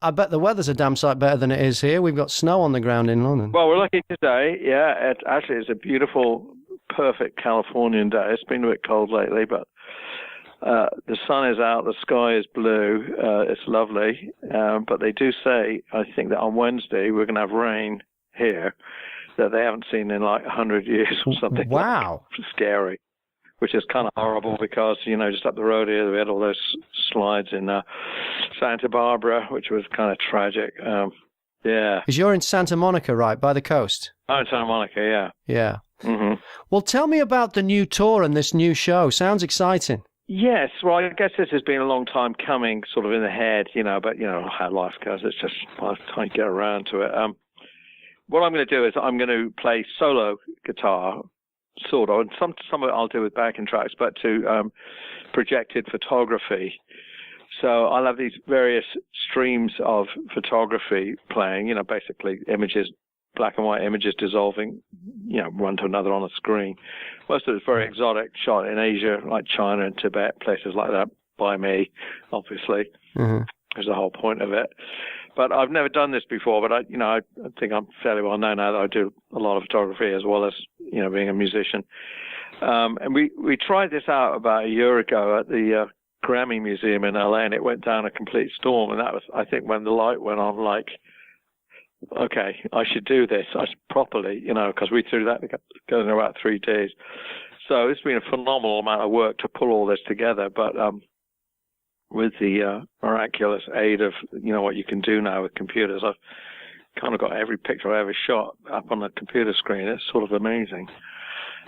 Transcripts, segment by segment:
I bet the weather's a damn sight better than it is here. We've got snow on the ground in London. Well, we're lucky today. Yeah, it's a beautiful, perfect Californian day. It's been a bit cold lately, but the sun is out, the sky is blue. It's lovely. But they do say, I think, that on Wednesday we're going to have rain here that they haven't seen in like 100 years or something. Wow. Like, scary. Which is kind of horrible because, just up the road here, we had all those slides in Santa Barbara, which was kind of tragic. Yeah. Because you're in Santa Monica, right, by the coast? Oh, in Santa Monica, yeah. Yeah. Mm-hmm. Well, tell me about the new tour and this new show. Sounds exciting. Yes, well, I guess this has been a long time coming, sort of in the head, but, how life goes, it's just by the time you get around to it. What I'm going to do is I'm going to play solo guitar, sort of, and some of it I'll do with backing tracks, but to projected photography. So I'll have these various streams of photography playing, basically images, black and white images dissolving, one to another on a screen. Most of it's very exotic, shot in Asia, like China and Tibet, places like that, by me, obviously. Mm-hmm. Is the whole point of it. But I've never done this before, but I think I'm fairly well known now that I do a lot of photography as well as, being a musician. And we tried this out about a year ago at the Grammy Museum in LA, and it went down a complete storm. And that was, I think, when the light went on, like, okay, I should do this properly, because we threw that together in about 3 days. So it's been a phenomenal amount of work to pull all this together, but with the miraculous aid of, what you can do now with computers, I've kind of got every picture I ever shot up on the computer screen. It's sort of amazing.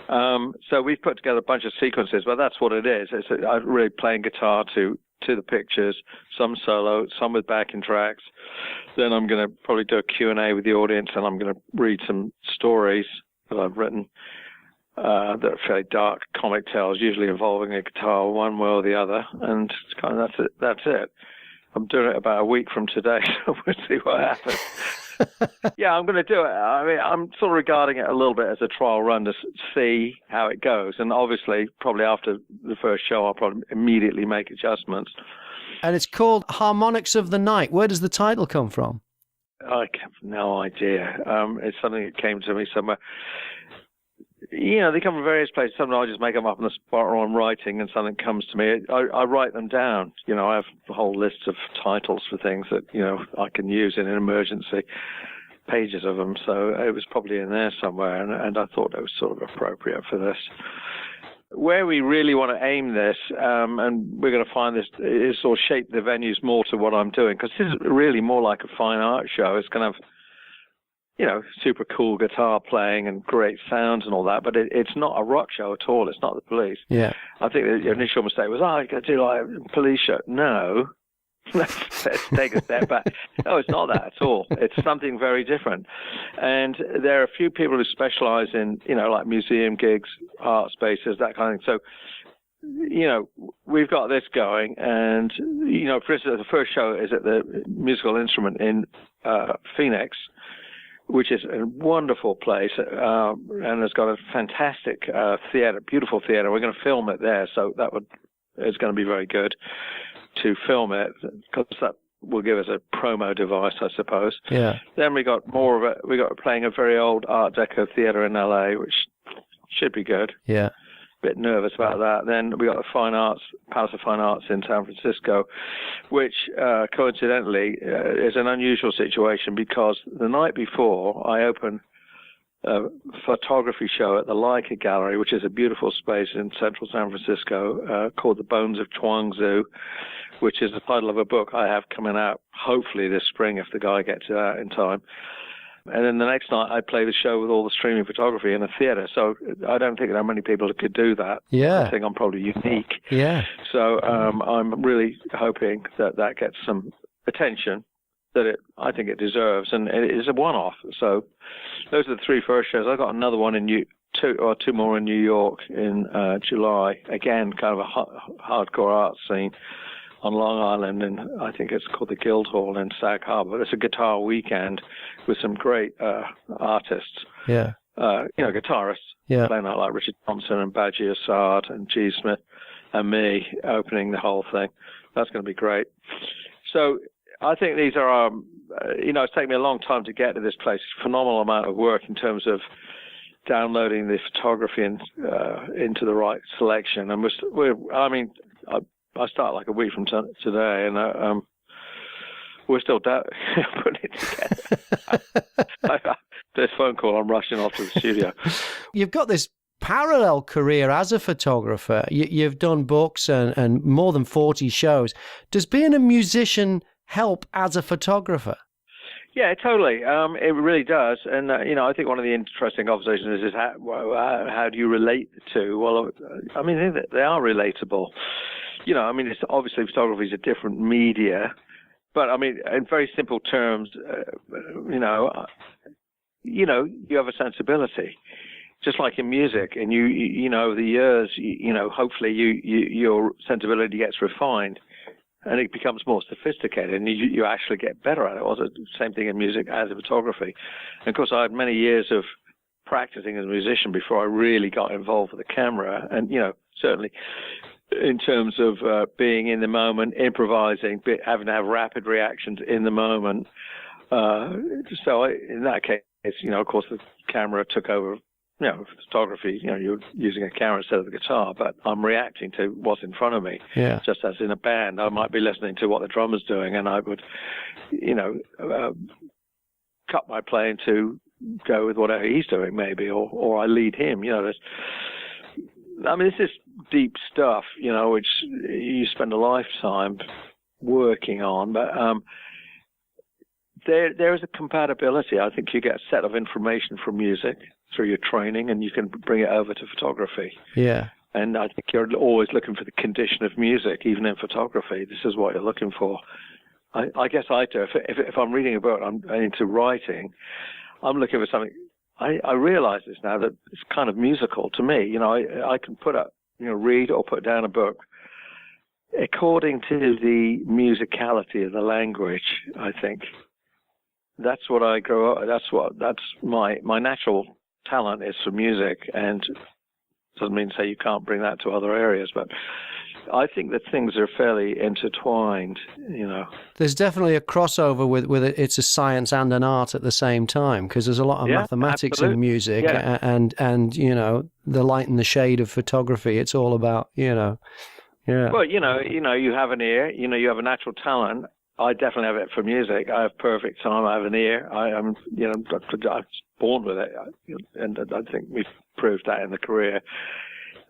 So we've put together a bunch of sequences, but that's what it is. I'm really playing guitar to the pictures, some solo, some with backing tracks. Then I'm going to probably do a Q&A with the audience, and I'm going to read some stories that I've written that are fairly dark comic tales, usually involving a guitar one way or the other, and it's kind of that's it. I'm doing it about a week from today, so we'll see what happens. Yeah, I'm going to do it. I mean, I'm sort of regarding it a little bit as a trial run to see how it goes, and obviously, probably after the first show, I'll probably immediately make adjustments. And it's called Harmonics of the Night. Where does the title come from? I have no idea. It's something that came to me somewhere. They come from various places. Sometimes I just make them up on the spot, or I'm writing and something comes to me. I write them down. I have a whole list of titles for things that, I can use in an emergency, pages of them. So it was probably in there somewhere, and I thought it was sort of appropriate for this. Where we really want to aim this, and we're going to find this, is sort of shape the venues more to what I'm doing, because this is really more like a fine art show. It's going to have super cool guitar playing and great sounds and all that, but it's not a rock show at all. It's not the Police. Yeah. I think the initial mistake was, you're going to do like a Police show. No. Let's take a step back. No, it's not that at all. It's something very different. And there are a few people who specialize in, like museum gigs, art spaces, that kind of thing. So, we've got this going, and, for instance, the first show is at the Musical Instrument in Phoenix, which is a wonderful place, and has got a fantastic theater, beautiful theater. We're going to film it there, so it's going to be very good to film it, because that will give us a promo device, I suppose. Yeah. Then we got more of it. We got playing a very old Art Deco theater in LA, which should be good. Yeah. Bit nervous about that. Then we got the Palace of Fine Arts in San Francisco, which coincidentally is an unusual situation, because the night before I open a photography show at the Leica Gallery, which is a beautiful space in central San Francisco, called The Bones of Chuangzi, which is the title of a book I have coming out hopefully this spring if the guy gets it out in time. And then the next night, I play the show with all the streaming photography in a theater. So I don't think there are many people that could do that. Yeah. I think I'm probably unique. Yeah. So I'm really hoping that gets some attention that I think it deserves. And it is a one-off. So those are the 3 first shows. I've got another one in two more in New York in July. Again, kind of a hardcore art scene on Long Island, and I think it's called the Guildhall in Sag Harbor. It's a guitar weekend with some great artists. Yeah. Guitarists. Yeah. Playing out like Richard Thompson and Badgie Assad and G. Smith and me opening the whole thing. That's going to be great. So I think these are, it's taken me a long time to get to this place. Phenomenal amount of work in terms of downloading the photography into the right selection. And I start like a week from today, and we're still putting it together. This phone call, I'm rushing off to the studio. You've got this parallel career as a photographer. You've done books and more than 40 shows. Does being a musician help as a photographer? Yeah, totally. It really does. And, I think one of the interesting observations is how do you relate the two? Well, I mean, they are relatable. It's obviously photography is a different media, but I mean, in very simple terms, you have a sensibility, just like in music. And over the years, hopefully your sensibility gets refined and it becomes more sophisticated, and you actually get better at it. Also, same thing in music as in photography. And of course, I had many years of practicing as a musician before I really got involved with the camera. And, certainly in terms of being in the moment, improvising, having to have rapid reactions in the moment. So in that case, of course, the camera took over, photography, you're using a camera instead of the guitar, but I'm reacting to what's in front of me. Yeah. Just as in a band, I might be listening to what the drummer's doing, and I would, cut my playing to go with whatever he's doing, maybe, or I lead him. This is deep stuff, which you spend a lifetime working on, but there is a compatibility. I think you get a set of information from music through your training, and you can bring it over to photography. Yeah. And I think you're always looking for the condition of music, even in photography. This is what you're looking for. I guess I do. If I'm reading a book, I'm into writing, I'm looking for something. I realize this now, that it's kind of musical to me. I can put up, read or put down a book according to the musicality of the language, I think. That's what I grow up. That's my natural talent is for music, and doesn't mean to say you can't bring that to other areas, but I think that things are fairly intertwined. There's definitely a crossover with it. It's a science and an art at the same time, because there's a lot of mathematics absolutely. in music, and the light and the shade of photography. It's all about Yeah. Well, you have an ear. You have a natural talent. I definitely have it for music. I have perfect time. I have an ear. I'm born with it, and I think we've proved that in the career.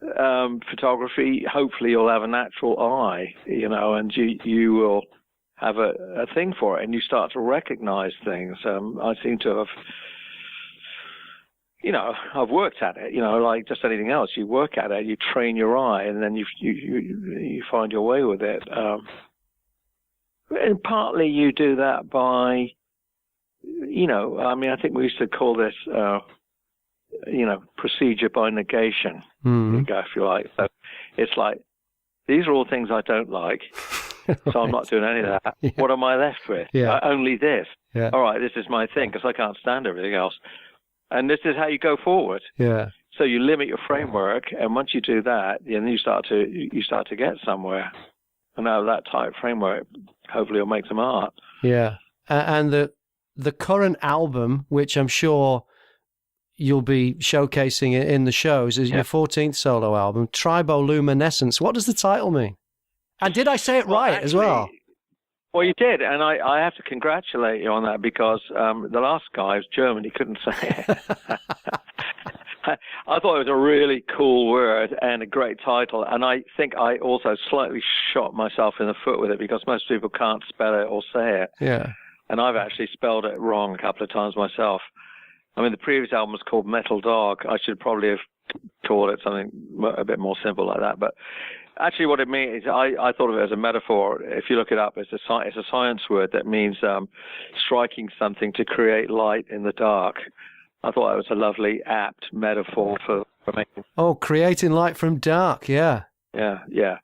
Photography, hopefully you'll have a natural eye, and you will have a thing for it, and you start to recognize things. I seem to have, I've worked at it, like just anything else. You work at it, you train your eye, and then you find your way with it. And partly you do that by, I think we used to call this, procedure by negation, if you like. So it's like, these are all things I don't like, so I'm not doing any of that. Yeah. What am I left with? Yeah. Only this. Yeah. All right, this is my thing, because I can't stand everything else. And this is how you go forward. Yeah. So you limit your framework, and once you do that, then you start to get somewhere. And out of that type framework, hopefully you'll make some art. Yeah. And the current album, which I'm sure you'll be showcasing in the shows, is your 14th solo album, Triboluminescence. What does the title mean? And did I say it right as well? Well, you did, and I have to congratulate you on that, because the last guy was German. He couldn't say it. I thought it was a really cool word and a great title, and I think I also slightly shot myself in the foot with it, because most people can't spell it or say it. Yeah. And I've actually spelled it wrong a couple of times myself. I mean, the previous album was called Metal Dog. I should probably have called it something a bit more simple like that. But actually what it means is I thought of it as a metaphor. If you look it up, it's a science word that means striking something to create light in the dark. I thought that was a lovely, apt metaphor for me. Oh, creating light from dark, yeah. Yeah, yeah.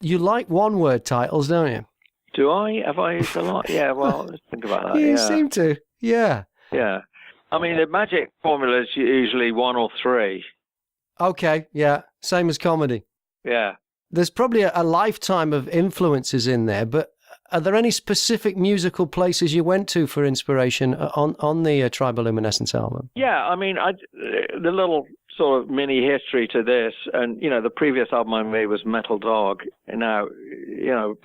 You like one-word titles, don't you? Do I? Have I used a lot? Yeah, well, let's think about that. You seem to, yeah. Yeah. I mean, the magic formula is usually one or three. Okay, yeah. Same as comedy. Yeah. There's probably a lifetime of influences in there, but are there any specific musical places you went to for inspiration on the Triboluminescence album? Yeah, I mean, the little sort of mini history to this, and, you know, the previous album I made was Metal Dog. And now, you know,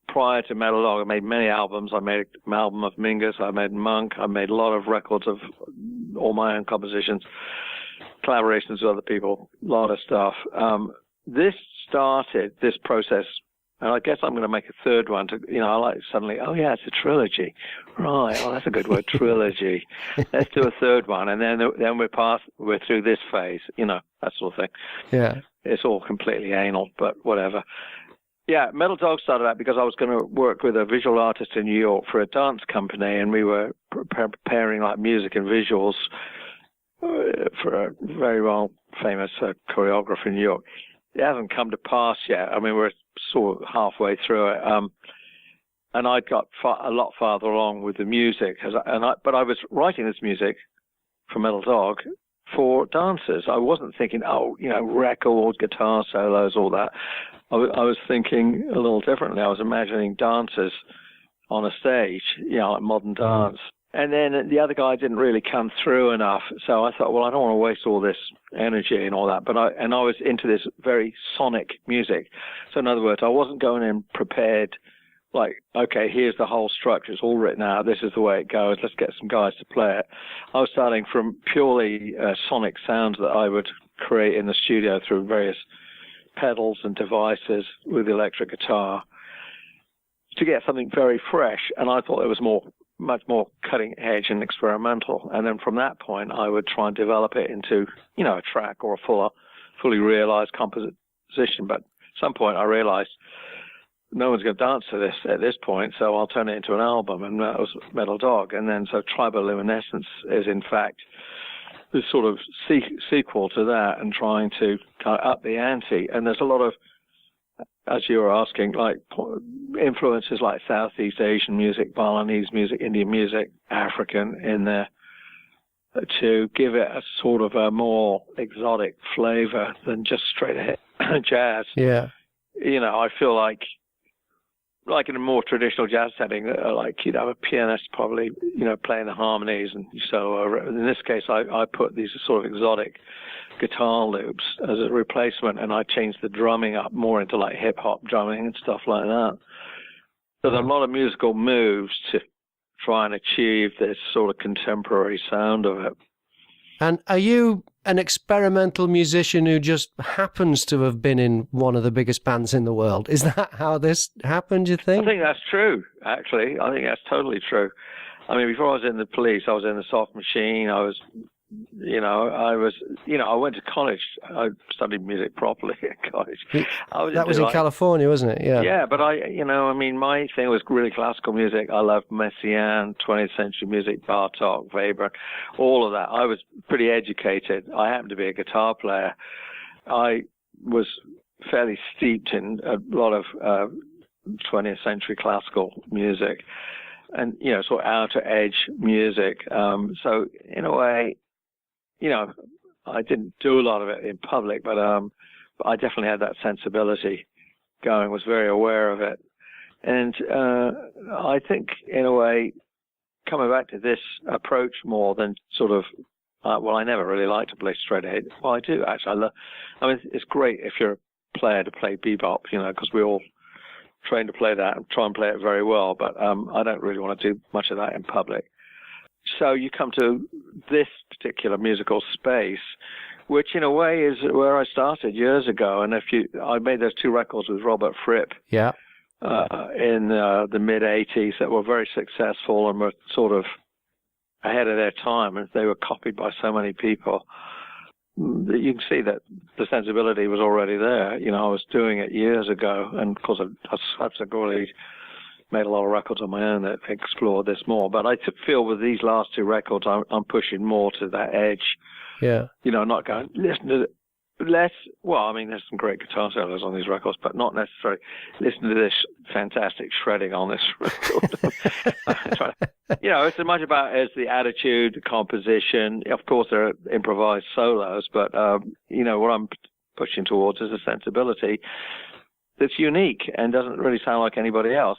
prior to Metal Dog, I made many albums. I made an album of Mingus, I made Monk, I made a lot of records of all my own compositions, collaborations with other people, a lot of stuff. This started this process, and I guess I'm going to make a third one to, you know, I like suddenly, oh yeah, it's a trilogy. Right, oh, that's a good word, trilogy. Let's do a third one, and then we're through this phase, you know, that sort of thing. Yeah. It's all completely anal, but whatever. Yeah, Metal Dog started out because I was going to work with a visual artist in New York for a dance company, and we were preparing like music and visuals for a very well famous choreographer in New York. It hasn't come to pass yet. I mean, we're sort of halfway through it. And I got a lot farther along with the music. But I was writing this music for Metal Dog for dancers. I wasn't thinking, oh, you know, records, guitar solos, all that. I was thinking a little differently. I was imagining dancers on a stage, you know, like modern dance. And then the other guy didn't really come through enough. So I thought, well, I don't want to waste all this energy and all that. But I was into this very sonic music. So in other words, I wasn't going in prepared like, okay, here's the whole structure. It's all written out. This is the way it goes. Let's get some guys to play it. I was starting from purely sonic sounds that I would create in the studio through various pedals and devices with the electric guitar to get something very fresh. And I thought it was much more cutting edge and experimental. And then from that point, I would try and develop it into, you know, a track or a fully realized composition. But at some point I realized no one's going to dance to this at this point, so I'll turn it into an album, and that was Metal Dog. And then so Triboluminescence is in fact the sort of sequel to that, and trying to kind of up the ante. And there's a lot of, as you were asking, like influences like Southeast Asian music, Balinese music, Indian music, African in there, to give it a sort of a more exotic flavor than just straight ahead jazz. Yeah. You know, I feel like in a more traditional jazz setting, like you'd have a pianist probably, you know, playing the harmonies, and so in this case, I put these sort of exotic guitar loops as a replacement, and I changed the drumming up more into like hip hop drumming and stuff like that. So there are a lot of musical moves to try and achieve this sort of contemporary sound of it. And are you an experimental musician who just happens to have been in one of the biggest bands in the world? Is that how this happened, you think? I think that's true, actually. I think that's totally true. I mean, before I was in the Police, I was in the Soft Machine. I went to college. I studied music properly at college. That was in California, wasn't it? Yeah. Yeah, but my thing was really classical music. I loved Messiaen, 20th century music, Bartok, Weber, all of that. I was pretty educated. I happened to be a guitar player. I was fairly steeped in a lot of 20th century classical music, and, you know, sort of outer edge music. So in a way, you know, I didn't do a lot of it in public, but I definitely had that sensibility going, was very aware of it. And I think, in a way, coming back to this approach more than sort of, I never really liked to play straight ahead. Well, I do, actually. I mean, it's great if you're a player to play bebop, you know, because we all train to play that and try and play it very well, but I don't really want to do much of that in public. So you come to this particular musical space, which in a way is where I started years ago. And I made those two records with Robert Fripp, yeah, in the mid '80s that were very successful and were sort of ahead of their time, and they were copied by so many people. You can see that the sensibility was already there. You know, I was doing it years ago, and of course I subsequently made a lot of records on my own that explored this more. But I feel with these last two records, I'm pushing more to that edge. Yeah. You know, not going, listen to there's some great guitar solos on these records, but not necessarily listen to this fantastic shredding on this record. You know, it's as much about as the attitude, the composition. Of course, there are improvised solos, but, you know, what I'm pushing towards is a sensibility that's unique and doesn't really sound like anybody else.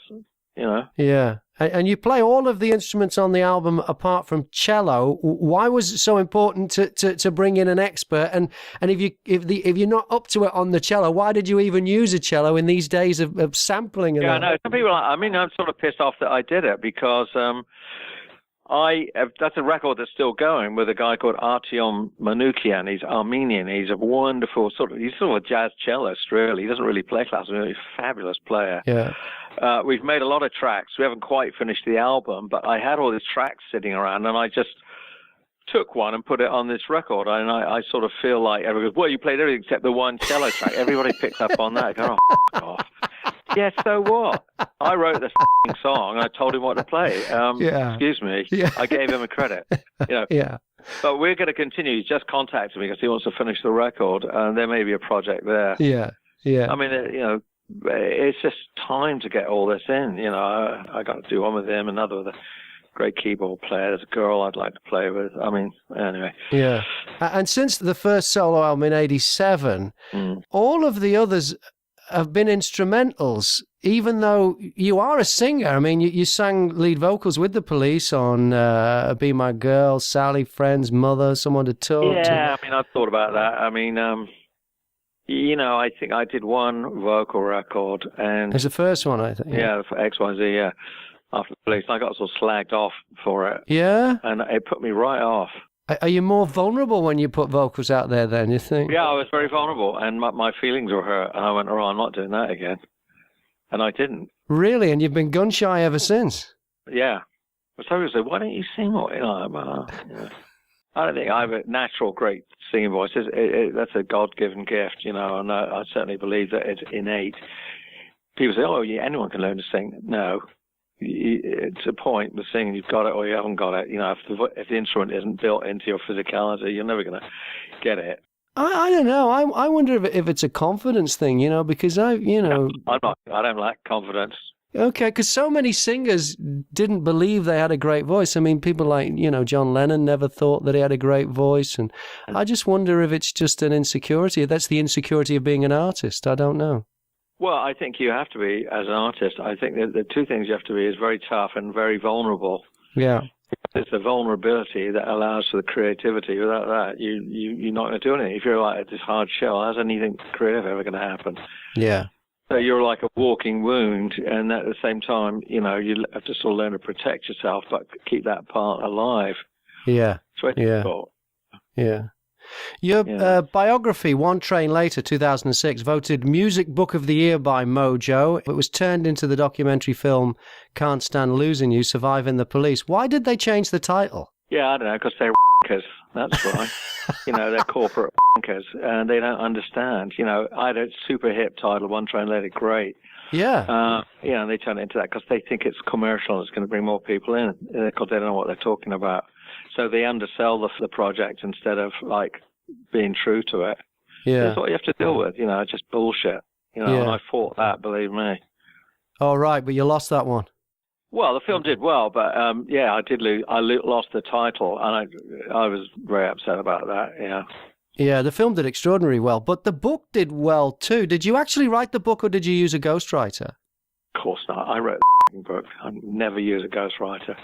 you know. Yeah. And you play all of the instruments on the album apart from cello. Why was it so important to bring in an expert? And if you're not up to it on the cello, why did you even use a cello in these days of sampling? And I know. Some people, I mean, I'm sort of pissed off that I did it because that's a record that's still going with a guy called Artyom Manukyan. He's Armenian. He's a wonderful he's sort of a jazz cellist, really. He doesn't really play classical. He's a fabulous player. Yeah. We've made a lot of tracks. We haven't quite finished the album, but I had all these tracks sitting around, and I just took one and put it on this record. And I sort of feel like everyone goes, well, you played everything except the one cello track. Everybody picks up on that. I go, oh, f*** off. Yeah, so what? I wrote the song, and I told him what to play. Excuse me. Yeah. I gave him a credit. You know. Yeah. But we're going to continue. He's just contacted me because he wants to finish the record, and there may be a project there. Yeah. Yeah. I mean, you know, it's just time to get all this in. You know, I got to do one with him, another with a great keyboard player. There's a girl I'd like to play with. I mean, anyway. Yeah. And since the first solo album in '87, all of the others have been instrumentals, even though you are a singer. I mean, you sang lead vocals with the Police on Be My Girl, Sally, Friends, Mother, Someone to Talk to. Yeah, I mean, I've thought about that. I mean, you know, I think I did one vocal record. And it's the first one, I think. Yeah, for XYZ, yeah. After the Police, I got sort of slagged off for it. Yeah? And it put me right off. Are you more vulnerable when you put vocals out there then, you think? Yeah, I was very vulnerable, and my feelings were hurt, and I went, oh, I'm not doing that again. And I didn't. Really? And you've been gun-shy ever since? Yeah. But some people say, why don't you sing more? You know, I don't think I have a natural great singing voice. That's a God-given gift, you know, and I certainly believe that it's innate. People say, oh, yeah, anyone can learn to sing. No. It's a point with singing. You've got it or you haven't got it. You know, if the instrument isn't built into your physicality, you're never going to get it. I don't know. I wonder if it's a confidence thing, you know, because I don't lack confidence. Okay, because so many singers didn't believe they had a great voice. I mean, people like, you know, John Lennon never thought that he had a great voice. And I just wonder if it's just an insecurity. That's the insecurity of being an artist. I don't know. Well, I think you have to be as an artist. I think that the two things you have to be is very tough and very vulnerable. Yeah. It's the vulnerability that allows for the creativity. Without that, you're not going to do anything. If you're like this hard shell, how's anything creative ever going to happen? Yeah. So you're like a walking wound, and at the same time, you know, you have to sort of learn to protect yourself, but keep that part alive. Yeah. It's very difficult. Yeah. Your biography, One Train Later, 2006, voted Music Book of the Year by Mojo. It was turned into the documentary film Can't Stand Losing You, Surviving the Police. Why did they change the title? Yeah, I don't know, because they're f***ers. That's why. You know, they're corporate f***ers, and they don't understand. You know, I had a super hip title, One Train Later, great. Yeah. Yeah, and they turn it into that because they think it's commercial and it's going to bring more people in because they don't know what they're talking about. So they undersell the project instead of, like, being true to it. Yeah. That's what you have to deal with, you know, it's just bullshit. You know, and I fought that, believe me. Oh, right, but you lost that one. Well, the film did well, but, yeah, I did lose. I lost the title, and I was very upset about that, yeah. Yeah, the film did extraordinarily well, but the book did well, too. Did you actually write the book, or did you use a ghostwriter? Of course not. I wrote the book. I never use a ghostwriter.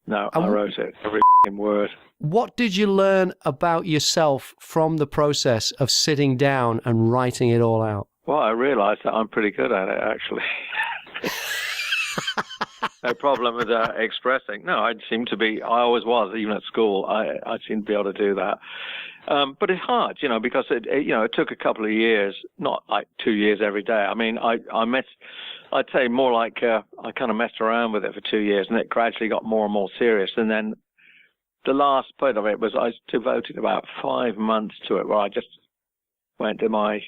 No, I wrote it, every word. What did you learn about yourself from the process of sitting down and writing it all out? Well, I realized that I'm pretty good at it, actually. No problem with expressing. No, I always was, even at school. I seem to be able to do that. But it's hard, you know, because it took a couple of years, not like 2 years every day. I mean, I'd say more like I kind of messed around with it for 2 years, and it gradually got more and more serious. And then the last point of it was I devoted about 5 months to it, where I just went to my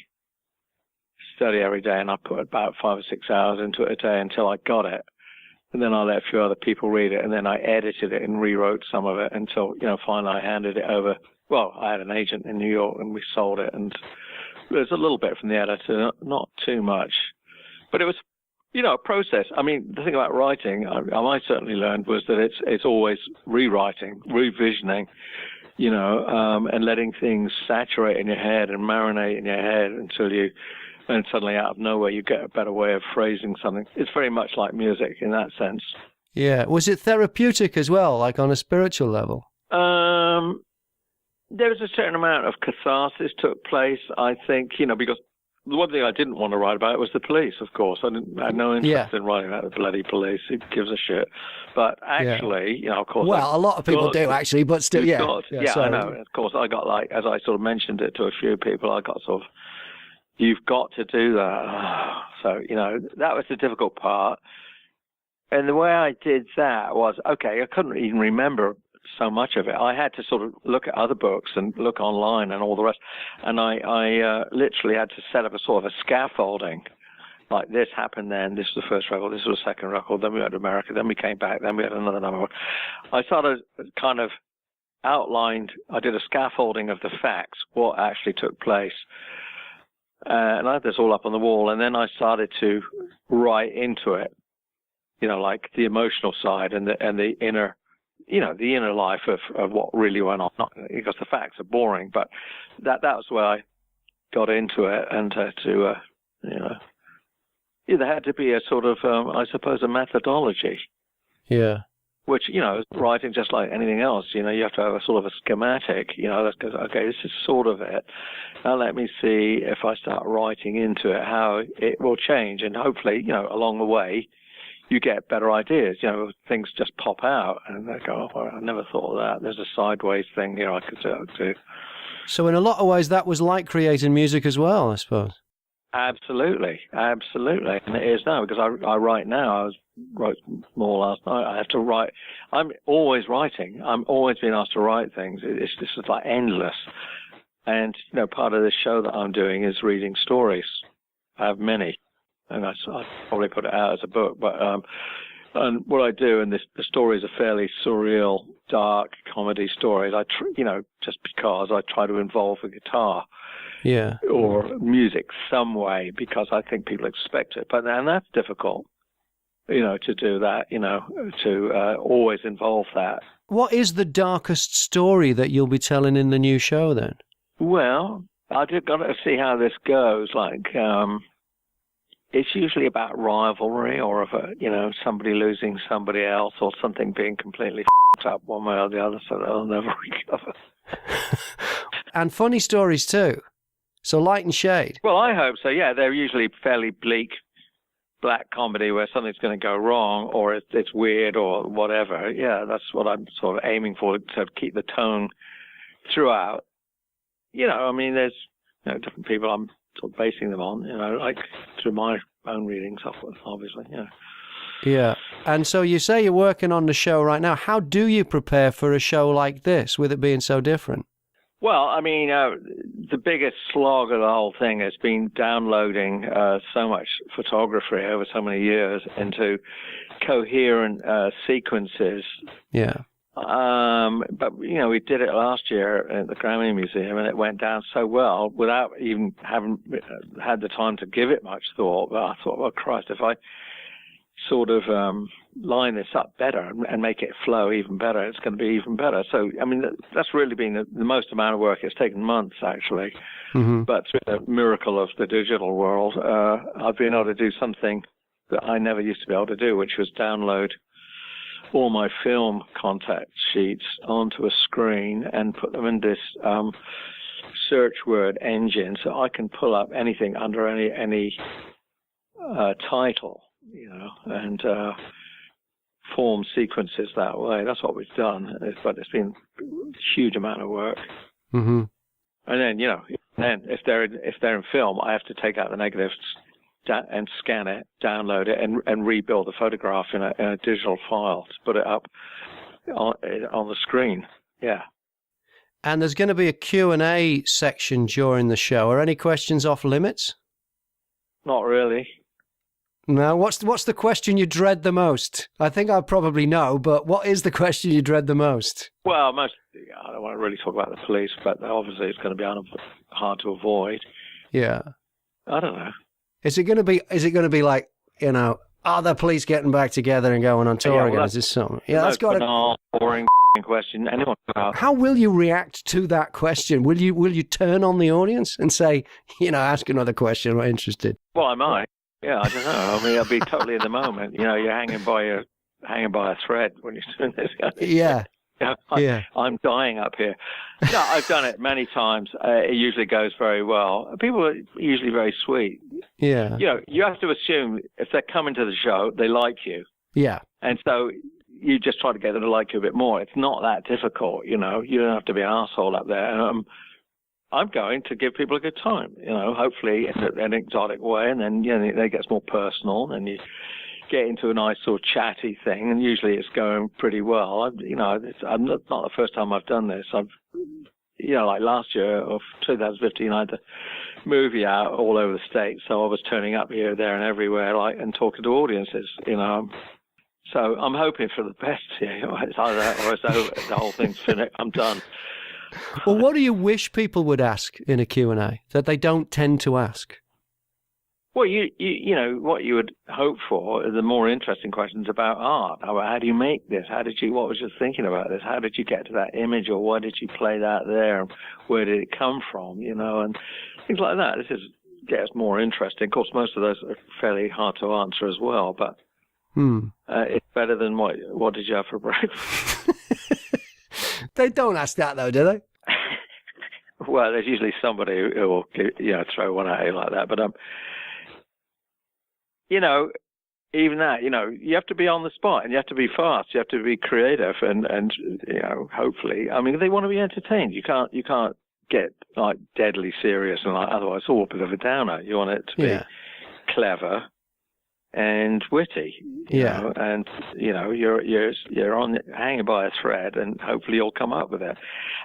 study every day, and I put about 5 or 6 hours into it a day until I got it. And then I let a few other people read it, and then I edited it and rewrote some of it until, you know, finally I handed it over. Well, I had an agent in New York, and we sold it, and there's a little bit from the editor, not too much. But it was, you know, a process. I mean, the thing about writing, I certainly learned, was that it's always rewriting, revisioning, you know, and letting things saturate in your head and marinate in your head until you and suddenly out of nowhere you get a better way of phrasing something. It's very much like music in that sense. Yeah. Was it therapeutic as well, like on a spiritual level? There was a certain amount of catharsis took place, I think, because the one thing I didn't want to write about was the police, of course. I had no interest in writing about the bloody police. Who gives a shit? But actually, of course... Well, a lot of people do, actually, but still, I know. Of course, I got, as I sort of mentioned it to a few people, I got sort of, you've got to do that. So, that was the difficult part. And the way I did that was, okay, I couldn't even remember so much of it. I had to sort of look at other books and look online and all the rest. And I literally had to set up a sort of a scaffolding. Like this happened then, this was the first record, this was the second record, then we went to America, then we came back, then we had another number. I sort of kind of outlined, I did a scaffolding of the facts, what actually took place. And I had this all up on the wall, and then I started to write into it, like the emotional side and the inner, the inner life of what really went on. Not because the facts are boring, but that was where I got into it, and there had to be a sort of, I suppose, a methodology. Yeah. Which, writing just like anything else, you have to have a sort of a schematic, that goes, okay, this is sort of it. Now let me see if I start writing into it, how it will change. And hopefully, along the way, you get better ideas. Things just pop out and they go, oh, I never thought of that. There's a sideways thing here I could do. So in a lot of ways, that was like creating music as well, I suppose. Absolutely. And it is now, because I write now. I wrote more last night. I have to write. I'm always writing. I'm always being asked to write things. It's just like endless. And, part of this show that I'm doing is reading stories. I have many. And I'd probably put it out as a book. But and what I do, and the stories are fairly surreal, dark comedy stories. Just because I try to involve a guitar. Yeah. Or music some way, because I think people expect it. And that's difficult, to do that, to always involve that. What is the darkest story that you'll be telling in the new show then? Well, I just got to see how this goes. Like, it's usually about rivalry or of somebody losing somebody else or something being completely f***ed up one way or the other, so they'll never recover. And funny stories too. So light and shade. Well, I hope so, yeah. They're usually fairly bleak black comedy where something's going to go wrong or it's weird or whatever. Yeah, that's what I'm sort of aiming for, to keep the tone throughout. There's different people I'm sort of basing them on, like through my own readings, obviously, Yeah. And so you say you're working on the show right now. How do you prepare for a show like this, with it being so different? Well, the biggest slog of the whole thing has been downloading so much photography over so many years into coherent sequences. Yeah. But, we did it last year at the Grammy Museum, and it went down so well without even having had the time to give it much thought. But I thought, well, Christ, if I sort of line this up better and make it flow even better, it's going to be even better. So, that's really been the most amount of work. It's taken months, actually. Mm-hmm. But through the miracle of the digital world, I've been able to do something that I never used to be able to do, which was download all my film contact sheets onto a screen and put them in this search word engine, so I can pull up anything under any title, and form sequences that way. That's what we've done, but it's been a huge amount of work. Mm-hmm. And then, if they're in film, I have to take out the negatives and scan it, download it, and rebuild the photograph in a digital file to put it up on the screen. Yeah. And there's going to be a Q&A section during the show. Are any questions off limits? Not really. No. What's the question you dread the most? I think I probably know, but what is the question you dread the most? Well, I don't want to really talk about the police, but obviously it's going to be hard to avoid. Yeah. I don't know. Is it going to be like, are the police getting back together and going on tour again? Is this something? Yeah, that's got banal, boring question. Anyone can ask. How will you react to that question? Will you turn on the audience and say, ask another question, I'm not interested? Well, I might. Yeah, I don't know. I mean, I'll be totally in the moment. You're hanging by a thread when you're doing this. Yeah. I'm dying up here. No, I've done it many times. It usually goes very well. People are usually very sweet. Yeah. You have to assume if they're coming to the show, they like you. Yeah. And so you just try to get them to like you a bit more. It's not that difficult, You don't have to be an asshole up there. I'm going to give people a good time, hopefully in an exotic way. And then, it gets more personal and you get into a nice sort of chatty thing. And usually it's going pretty well. It's not the first time I've done this. Like last year of 2015, I had a movie out all over the States. So I was turning up here, there and everywhere, and talking to audiences, So I'm hoping for the best. It's either that or it's over. The whole thing's finished. I'm done. Well, what do you wish people would ask in a Q&A that they don't tend to ask? Well, what you would hope for are the more interesting questions about art. How do you make this? What was your thinking about this? How did you get to that image, or why did you play that there? Where did it come from? And things like that. This gets more interesting. Of course, most of those are fairly hard to answer as well, but it's better than what did you have for breakfast? They don't ask that though, do they? Well, there's usually somebody who will, throw one at you like that. But even that, you have to be on the spot and you have to be fast. You have to be creative and hopefully, they want to be entertained. You can't get like deadly serious and otherwise it's all a bit of a downer. You want it to be clever and witty, you know, and you're on hanging by a thread, and hopefully you'll come up with it.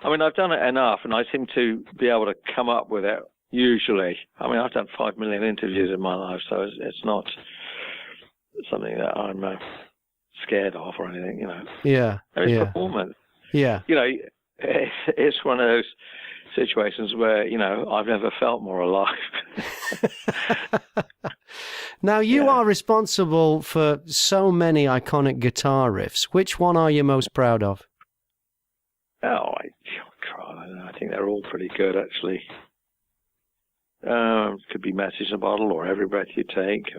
I've done it enough, and I seem to be able to come up with it usually. I've done 5 million interviews in my life, so it's not something that I'm scared of or anything, It's performance. Yeah. It's one of those situations where, I've never felt more alive. Now, you are responsible for so many iconic guitar riffs. Which one are you most proud of? I think they're all pretty good, actually. Could be Message in a Bottle or Every Breath You Take.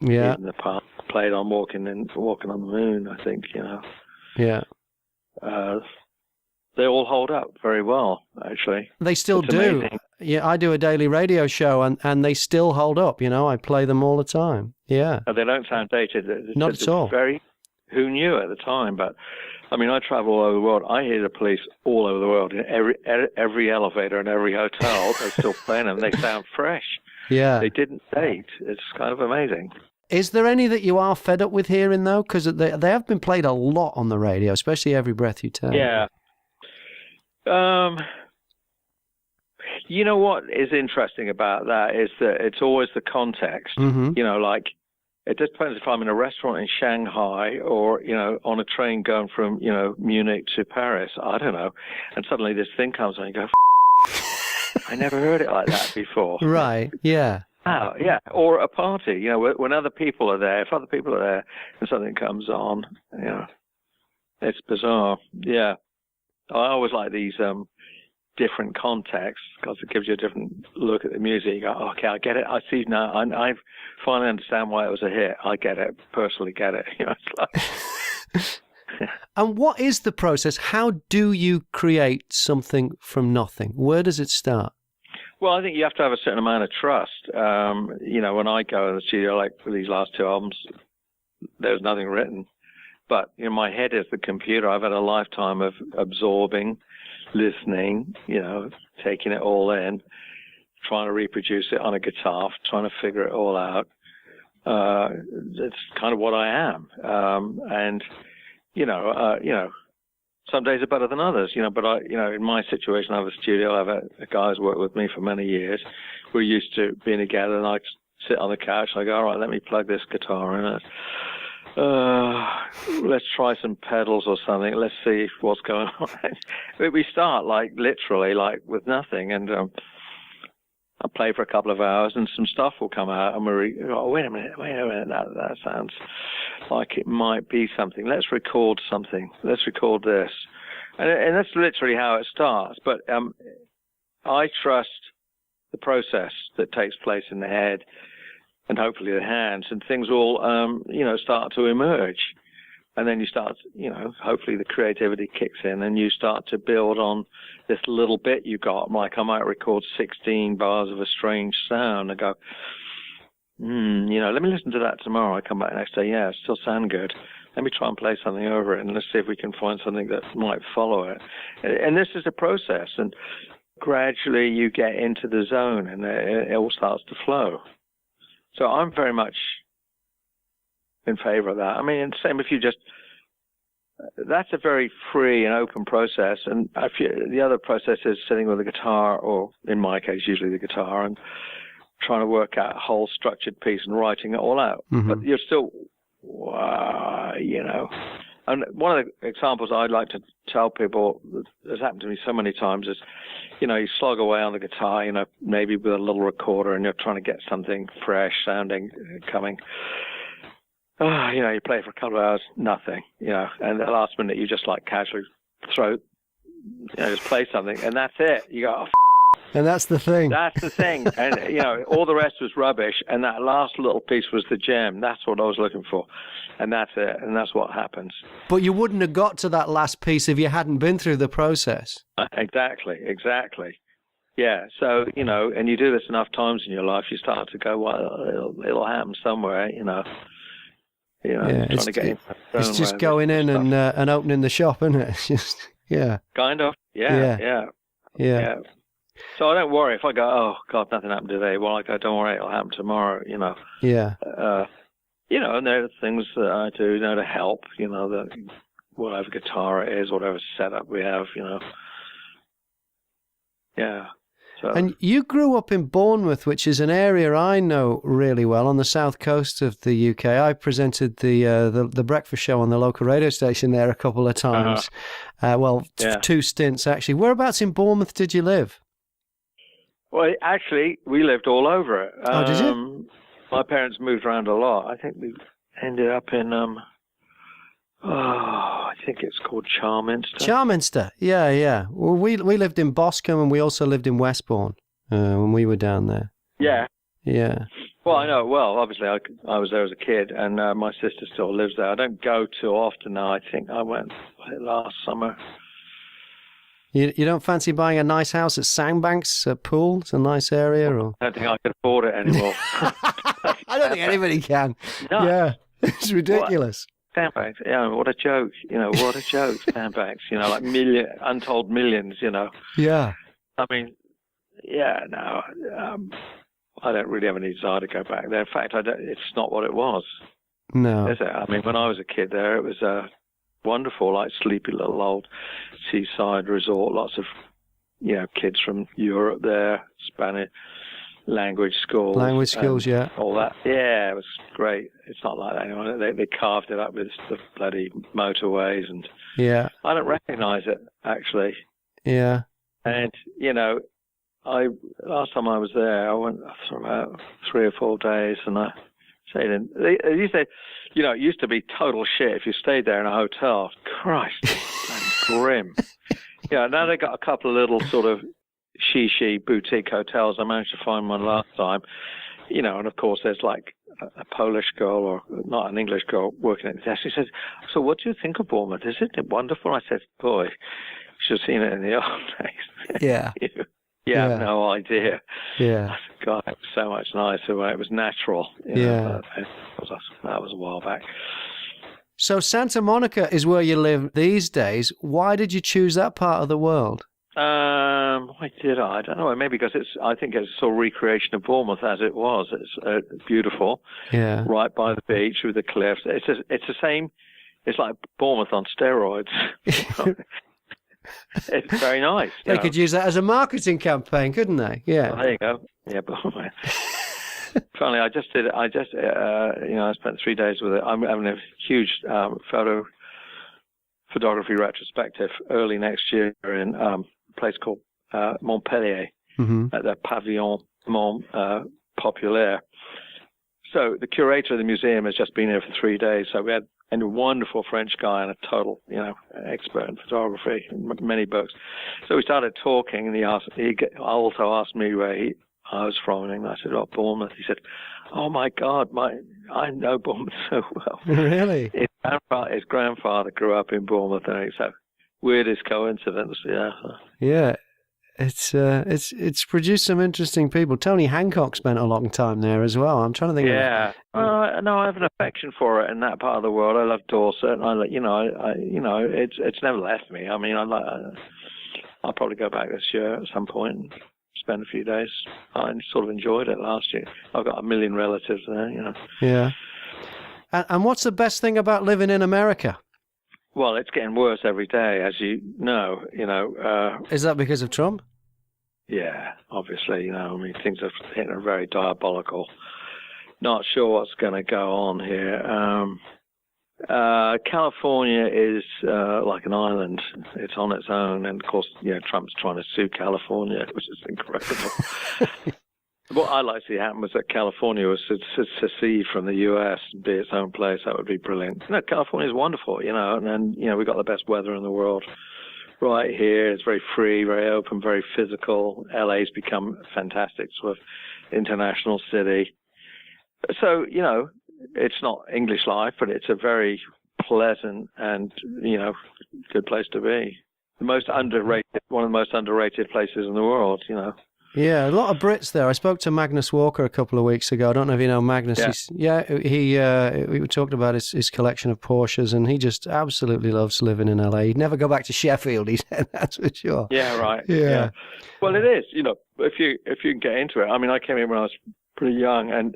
Yeah. In the past, played on Walking on the Moon, I think, Yeah. They all hold up very well, actually. They still do. Amazing. Yeah, I do a daily radio show, and they still hold up. I play them all the time. Yeah. They don't sound dated. Not at all. Who knew at the time? But, I travel all over the world. I hear the police all over the world. In every elevator and every hotel, they're still playing them. They sound fresh. Yeah. They didn't date. It's kind of amazing. Is there any that you are fed up with hearing, though? Because they have been played a lot on the radio, especially Every Breath You Take. Yeah. You know what is interesting about that is that it's always the context. Mm-hmm. It just depends if I'm in a restaurant in Shanghai or, on a train going from, Munich to Paris. I don't know. And suddenly this thing comes on and you go, I never heard it like that before. Right, yeah. Oh, yeah. Or a party, when other people are there, if other people are there and something comes on, it's bizarre. Yeah. I always like these different contexts because it gives you a different look at the music. You go, okay, I get it. I see now. I finally understand why it was a hit. I get it. Personally get it. It's like... And what is the process? How do you create something from nothing? Where does it start? Well, I think you have to have a certain amount of trust. When I go in the studio, like for these last two albums, there's nothing written. But my head is the computer. I've had a lifetime of absorbing, listening, taking it all in, trying to reproduce it on a guitar, trying to figure it all out. It's kind of what I am. Some days are better than others, but in my situation, I have a studio. I have a guy who's worked with me for many years. We're used to being together, and I sit on the couch and I go, all right, let me plug this guitar in. Let's try some pedals or something. Let's see what's going on. We start literally with nothing, and I'll play for a couple of hours, and some stuff will come out, and wait a minute, that sounds like it might be something. Let's record something. Let's record this, and that's literally how it starts. But I trust the process that takes place in the head, and hopefully the hands, and things will start to emerge. And then you start, hopefully the creativity kicks in, and you start to build on this little bit you got. Like I might record 16 bars of a strange sound and go, let me listen to that tomorrow. I come back the next day, it still sound good. Let me try and play something over it, and let's see if we can find something that might follow it. And this is a process, and gradually you get into the zone, and it all starts to flow. So I'm very much in favor of that. I mean, same if you that's a very free and open process. And the other process is sitting with a guitar, or in my case, usually the guitar, and trying to work out a whole structured piece and writing it all out. Mm-hmm. But you're still, And one of the examples I'd like to tell people that has happened to me so many times is, you slog away on the guitar, maybe with a little recorder, and you're trying to get something fresh sounding coming. You play for a couple of hours, nothing, and at the last minute you just casually just play something, and that's it. You go, and that's the thing. That's the thing. And, all the rest was rubbish, and that last little piece was the gem. That's what I was looking for, and that's it, and that's what happens. But you wouldn't have got to that last piece if you hadn't been through the process. Exactly. Yeah, so, and you do this enough times in your life, you start to go, well, it'll happen somewhere, it's just going in and opening the shop, isn't it? It's just, kind of, yeah. So I don't worry if I go, oh God, nothing happened today. Well, I go, don't worry, it'll happen tomorrow. Yeah. And there are things that I do, to help. Whatever guitar it is, whatever setup we have. Yeah. So. And you grew up in Bournemouth, which is an area I know really well on the south coast of the UK. I presented the breakfast show on the local radio station there a couple of times. Two stints actually. Whereabouts in Bournemouth did you live? Well, actually, we lived all over it. Oh, did you? My parents moved around a lot. I think we ended up in I think it's called Charminster. Charminster, yeah. Well, we lived in Boscombe, and we also lived in Westbourne when we were down there. Yeah. Well, I know. Well, obviously, I was there as a kid, and my sister still lives there. I don't go too often now. I think I went last summer. You don't fancy buying a nice house at Sandbanks, a pool? It's a nice area, or? I don't think I can afford it anymore. I don't think anybody can. No. Yeah, it's ridiculous. Sandbags, what a joke, what a joke, Sandbags, untold millions, Yeah. I mean, no, I don't really have any desire to go back there. In fact, it's not what it was. No. Is it? I mean, when I was a kid there, it was wonderful, sleepy little old seaside resort, lots of, kids from Europe there, Spanish language schools. Yeah. All that. Yeah, it was great. It's not like that anymore. They carved it up with the bloody motorways, and I don't recognize it, actually. Yeah. And, last time I was there, I went for about 3 or 4 days, and I stayed in. They used to, it used to be total shit if you stayed there in a hotel. Christ, it's grim. Now they got a couple of little sort of shishi boutique hotels. I managed to find one last time, and of course there's a Polish girl, or not an English girl, working at the desk. She says, so what do you think of Bournemouth? Isn't it wonderful? I said, boy, you should have seen it in the old days. Yeah. You have no idea. Yeah. God, it was so much nicer when it was natural. That was a while back. So Santa Monica is where you live these days. Why did you choose that part of the world? Why did I? I don't know. Maybe because I think it's a sort of recreation of Bournemouth as it was. It's beautiful. Yeah. Right by the beach with the cliffs. It's the same. It's like Bournemouth on steroids. It's very nice. They could use that as a marketing campaign, couldn't they? Yeah. Well, there you go. Yeah, but finally, I spent 3 days with it. I'm having a huge photography retrospective early next year in a place called Montpellier, at the Pavillon more popular. So the curator of the museum has just been here for 3 days. So we had a wonderful French guy and a total, expert in photography, many books. So we started talking, and he also asked me where I was from, and I said, "Oh, Bournemouth." He said, "Oh my God, I know Bournemouth so well." Really? His grandfather grew up in Bournemouth, and so weirdest coincidence, yeah. Yeah. It's produced some interesting people. Tony Hancock spent a long time there as well. I'm trying to think. Yeah, no, I have an affection for it in that part of the world. I love Dorset, and it's never left me. I mean, I'll probably go back this year at some point and spend a few days. I sort of enjoyed it last year. I've got a million relatives there, Yeah. And what's the best thing about living in America? Well, it's getting worse every day, as you know. Is that because of Trump? Yeah, obviously. Things are hitting very diabolical. Not sure what's going to go on here. California is like an island. It's on its own, and of course, Trump's trying to sue California, which is incredible. What I'd like to see happen was that California was to secede from the U.S. and be its own place. That would be brilliant. California is wonderful, and we've got the best weather in the world right here. It's very free, very open, very physical. LA's become a fantastic sort of international city. So, it's not English life, but it's a very pleasant and, good place to be. One of the most underrated places in the world, Yeah, a lot of Brits there. I spoke to Magnus Walker a couple of weeks ago. I don't know if you know Magnus. Yeah. We talked about his collection of Porsches, and he just absolutely loves living in LA. He'd never go back to Sheffield, he said, that's for sure. Yeah, right. Yeah. Well, it is, if you can get into it. I mean, I came in when I was pretty young, and,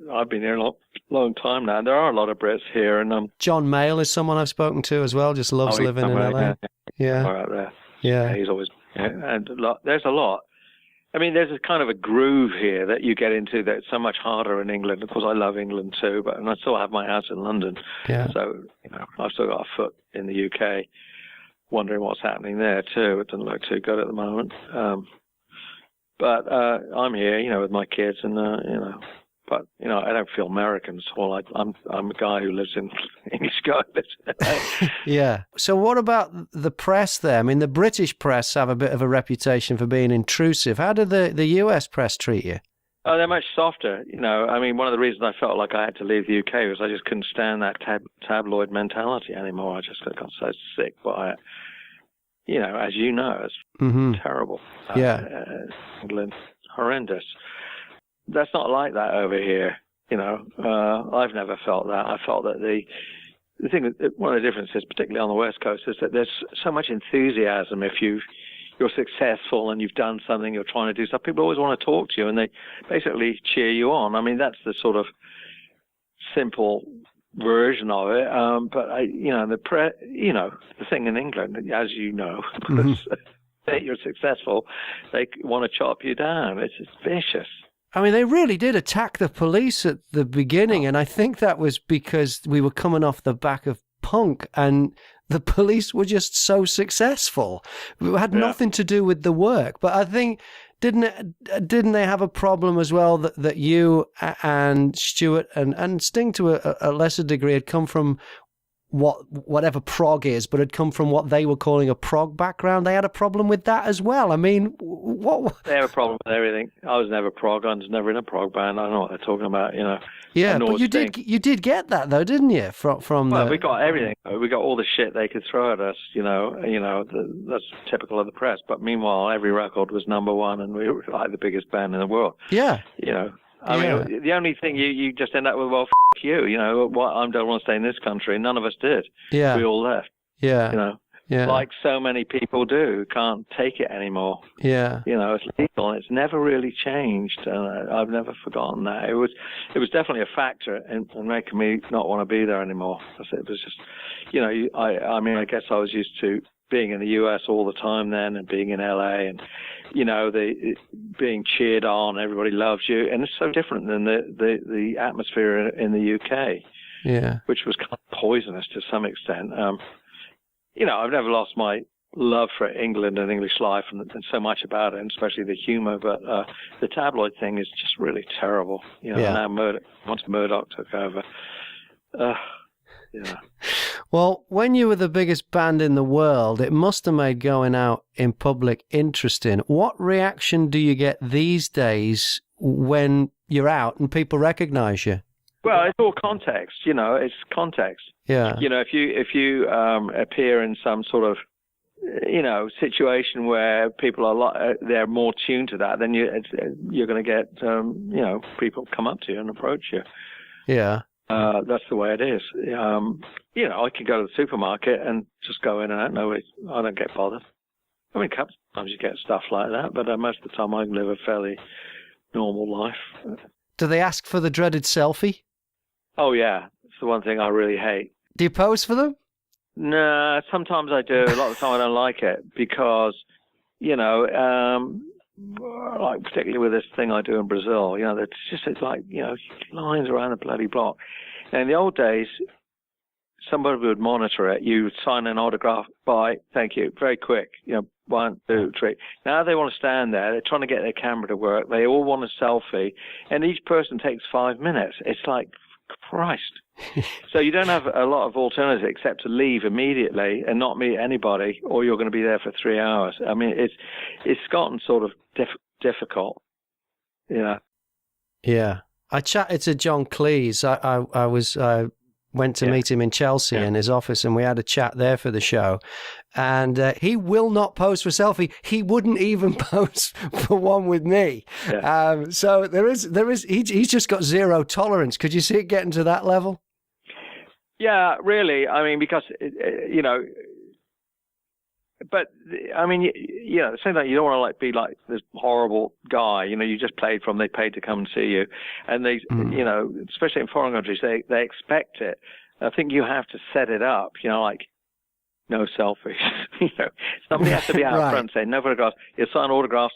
I've been here a long time now. There are a lot of Brits here. And John Mayall is someone I've spoken to as well, just loves living in LA. Yeah. Right there. Yeah. He's always, and there's a lot. I mean, there's a kind of a groove here that you get into that's so much harder in England. Of course, I love England too, and I still have my house in London. Yeah. So, I've still got a foot in the UK, wondering what's happening there too. It doesn't look too good at the moment. But I'm here, with my kids, and but I don't feel American at all. I'm a guy who lives in English guy. Yeah. So what about the press there? I mean, the British press have a bit of a reputation for being intrusive. How did the US press treat you? Oh, they're much softer. I mean, one of the reasons I felt like I had to leave the UK was I just couldn't stand that tabloid mentality anymore. I just got so sick by it. As you know, it's terrible. Yeah. England, horrendous. That's not like that over here. I've never felt that. I felt that the thing, one of the differences, particularly on the West Coast, is that there's so much enthusiasm if you're successful and you've done something, you're trying to do stuff. People always want to talk to you, and they basically cheer you on. I mean, that's the sort of simple version of it. But the thing in England, as you know, that you're successful, they want to chop you down. It's vicious. I mean, they really did attack the police at the beginning, and I think that was because we were coming off the back of punk, and the police were just so successful. It had nothing to do with the work, but I think didn't they have a problem as well that you and Stuart and Sting to a lesser degree had come from whatever prog is, but had come from what they were calling a prog background? They had a problem with that as well. I mean, what? They have a problem with everything. I was never prog. I was never in a prog band. I don't know what they're talking about, Yeah, but you did get that though, didn't you? Well, we got everything. We got all the shit they could throw at us. That's typical of the press. But meanwhile, every record was number one, and we were like the biggest band in the world. Yeah. I mean, the only thing you just end up with, well, you. I don't want to stay in this country. None of us did. Yeah. We all left. Yeah. Yeah. Like so many people do, can't take it anymore. Yeah. It's legal, and it's never really changed. And I've never forgotten that. It was definitely a factor in making me not want to be there anymore. It was just, I guess I was used to being in the US all the time then, and being in LA, and being cheered on, everybody loves you, and it's so different than the atmosphere in the UK. Yeah. Which was kind of poisonous to some extent. I've never lost my love for England and English life and so much about it, and especially the humour. But the tabloid thing is just really terrible. Now once Murdoch took over. Yeah. Well, when you were the biggest band in the world, it must have made going out in public interesting. What reaction do you get these days when you're out and people recognise you? Well, it's all context. It's context. Yeah. If you appear in some sort of situation where people they're more tuned to that, then you're going to get people come up to you and approach you. Yeah. That's the way it is. I can go to the supermarket and just go in and out. I don't get bothered. I mean, sometimes you get stuff like that, but most of the time I live a fairly normal life. Do they ask for the dreaded selfie? Oh, yeah. It's the one thing I really hate. Do you pose for them? No, sometimes I do. A lot of the time I don't like it because, like particularly with this thing I do in Brazil, it's like, lines around the bloody block. Now, in the old days, somebody would monitor it. You would sign an autograph by, thank you, very quick, 1, 2, 3. Now they want to stand there. They're trying to get their camera to work. They all want a selfie. And each person takes 5 minutes. It's like, Christ. So you don't have a lot of alternatives except to leave immediately and not meet anybody, or you're going to be there for 3 hours. I mean, it's gotten sort of difficult. Yeah. I chatted to John Cleese. I went to meet him in Chelsea in his office, and we had a chat there for the show. And he will not pose for a selfie. He wouldn't even pose for one with me. Yeah. So there is. He's just got zero tolerance. Could you see it getting to that level? Yeah, really. I mean, because but I mean, at the same time, you don't want to be like this horrible guy. You just they paid to come and see you, and they, especially in foreign countries, they expect it. I think you have to set it up. Like no selfies. Somebody has to be out front saying no photographs. You sign autographs.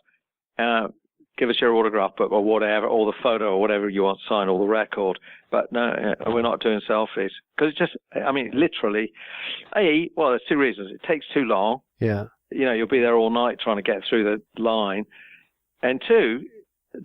Give us your autograph book or whatever, or the photo or whatever you want signed, or the record. But no, we're not doing selfies because it's just. I mean, literally. There's 2 reasons. It takes too long. Yeah. You'll be there all night trying to get through the line. And 2,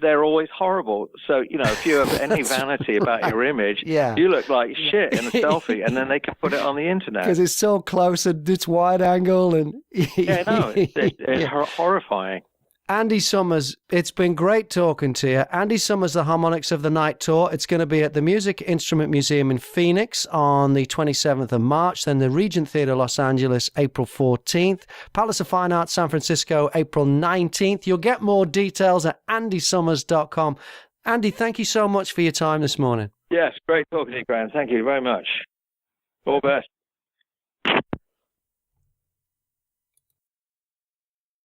they're always horrible. So, if you have any vanity about your image, you look like shit in a selfie, and then they can put it on the internet. Because it's so close and it's wide angle. And it's horrifying. Andy Summers, it's been great talking to you. Andy Summers, the Harmonics of the Night tour. It's going to be at the Music Instrument Museum in Phoenix on the 27th of March, then the Regent Theatre Los Angeles, April 14th, Palace of Fine Arts San Francisco, April 19th. You'll get more details at andysummers.com. Andy, thank you so much for your time this morning. Yes, great talking to you, Graham. Thank you very much. All the best.